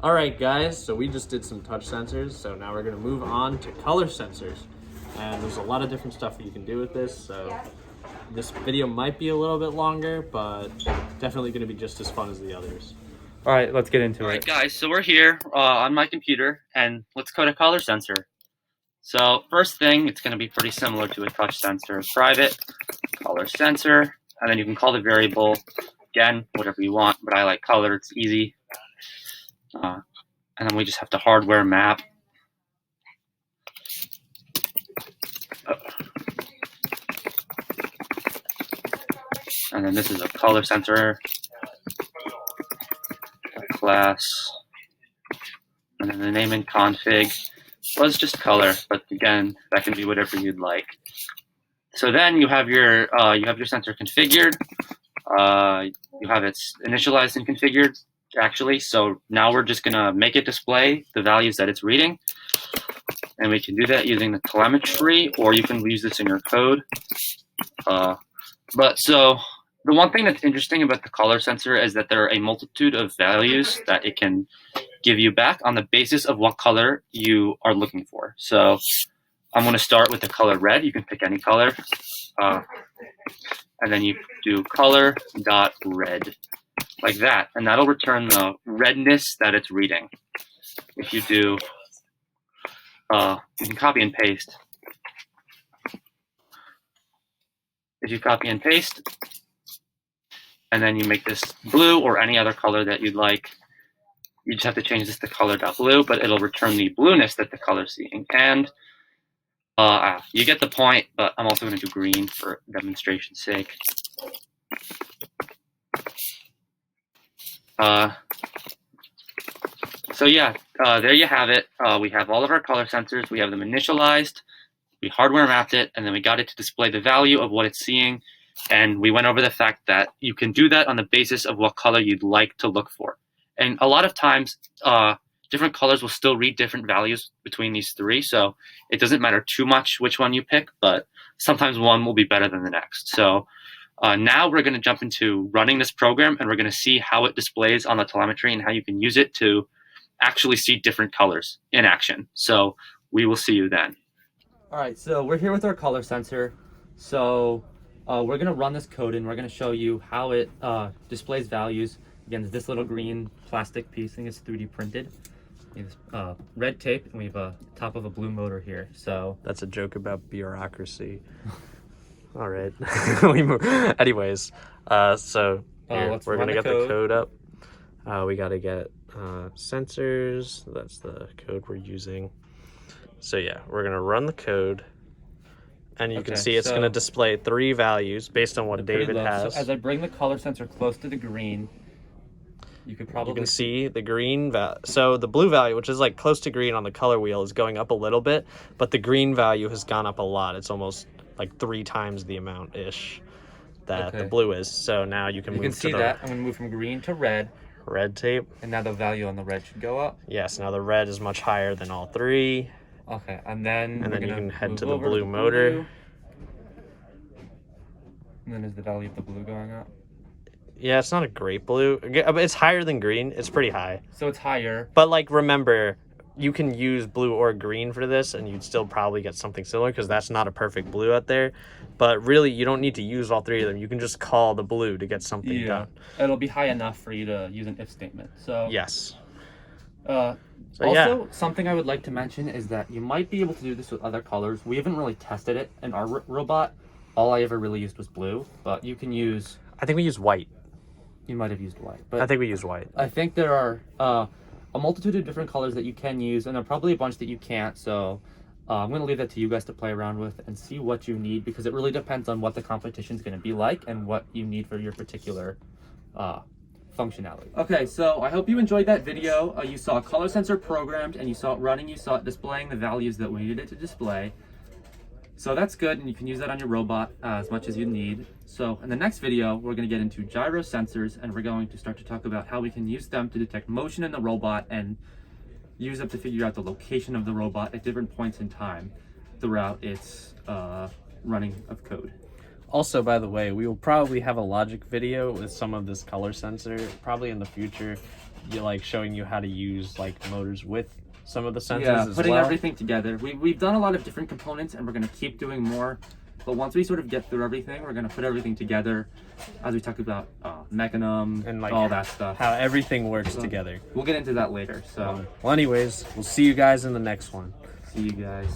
All right, guys, so we just did some touch sensors, so now we're gonna move on to color sensors. And there's a lot of different stuff that you can do with this, so this video might be a little bit longer, but definitely gonna be just as fun as the others. All right, let's get into it. All right, guys, so we're here on my computer, and let's code a color sensor. So first thing, it's going to be pretty similar to a touch sensor. Private color sensor, and then you can call the variable, again, whatever you want, but I like color, it's easy. And then we just have to hardware map. And then this is a color sensor class. And then the name and config was just color, but again, that can be whatever you'd like. So then you have your sensor configured. You have it initialized and configured, actually. So now we're just gonna make it display the values that it's reading, and we can do that using the telemetry, or you can use this in your code. But so the one thing that's interesting about the color sensor is that there are a multitude of values that it can give you back on the basis of what color you are looking for. So I'm going to start with the color red. You can pick any color. And then you do color dot red, like that. And that'll return the redness that it's reading. If you do, you can copy and paste. If you copy and paste, and then you make this blue or any other color that you'd like, you just have to change this to color.blue, but it'll return the blueness that the color's seeing. And you get the point, but I'm also going to do green for demonstration's sake. So yeah, there you have it. We have all of our color sensors. We have them initialized. We hardware mapped it, and then we got it to display the value of what it's seeing. And we went over the fact that you can do that on the basis of what color you'd like to look for. And a lot of times, different colors will still read different values between these three. So it doesn't matter too much which one you pick, but sometimes one will be better than the next. So now we're going to jump into running this program, and we're going to see how it displays on the telemetry and how you can use it to actually see different colors in action. So we will see you then. All right, so we're here with our color sensor. So we're gonna run this code, and we're gonna show you how it displays values. Again, this little green plastic piece thing is 3D printed. We have red tape, and we have a top of a blue motor here. So That's a joke about bureaucracy. All right. Anyways, so here, we're gonna get the code up. We gotta get sensors. That's the code we're using. So yeah, we're gonna run the code, and you can see it's gonna display three values based on what David has. So as I bring the color sensor close to the green, you can see the green value. So the blue value, which is like close to green on the color wheel, is going up a little bit, but the green value has gone up a lot. It's almost like 3 times the amount ish that the blue is. So now you can move to that. I'm gonna move from green to red. Red tape. And now the value on the red should go up. Yes, now the red is much higher than all three. Okay, and then you can head to the blue motor. And then is the value of the blue going up? Yeah, it's not a great blue. It's higher than green. It's pretty high. So it's higher. But like, remember, you can use blue or green for this, and you'd still probably get something similar because that's not a perfect blue out there. But really, you don't need to use all three of them. You can just call the blue to get something done. It'll be high enough for you to use an if statement. So yes. Something I would like to mention is that you might be able to do this with other colors. We haven't really tested it in our robot. All I ever really used was blue, but you can use... I think we used white. You might have used white. But I think we used white. I think there are a multitude of different colors that you can use, and there are probably a bunch that you can't, so I'm going to leave that to you guys to play around with and see what you need, because it really depends on what the competition is going to be like and what you need for your particular functionality. Okay, so I hope you enjoyed that video. You saw a color sensor programmed, and you saw it running, you saw it displaying the values that we needed it to display. So that's good, and you can use that on your robot as much as you need. So in the next video, we're going to get into gyro sensors, and we're going to start to talk about how we can use them to detect motion in the robot and use them to figure out the location of the robot at different points in time throughout its running of code. Also, by the way, we will probably have a logic video with some of this color sensor, probably in the future. like showing you how to use like motors with some of the sensors Yeah, as putting well. everything together. We've done a lot of different components, and we're gonna keep doing more. But once we sort of get through everything, we're gonna put everything together, as we talked about mechanism And like all that stuff. how everything works together. We'll get into that later. So Well, anyways, we'll see you guys in the next one. see you guys.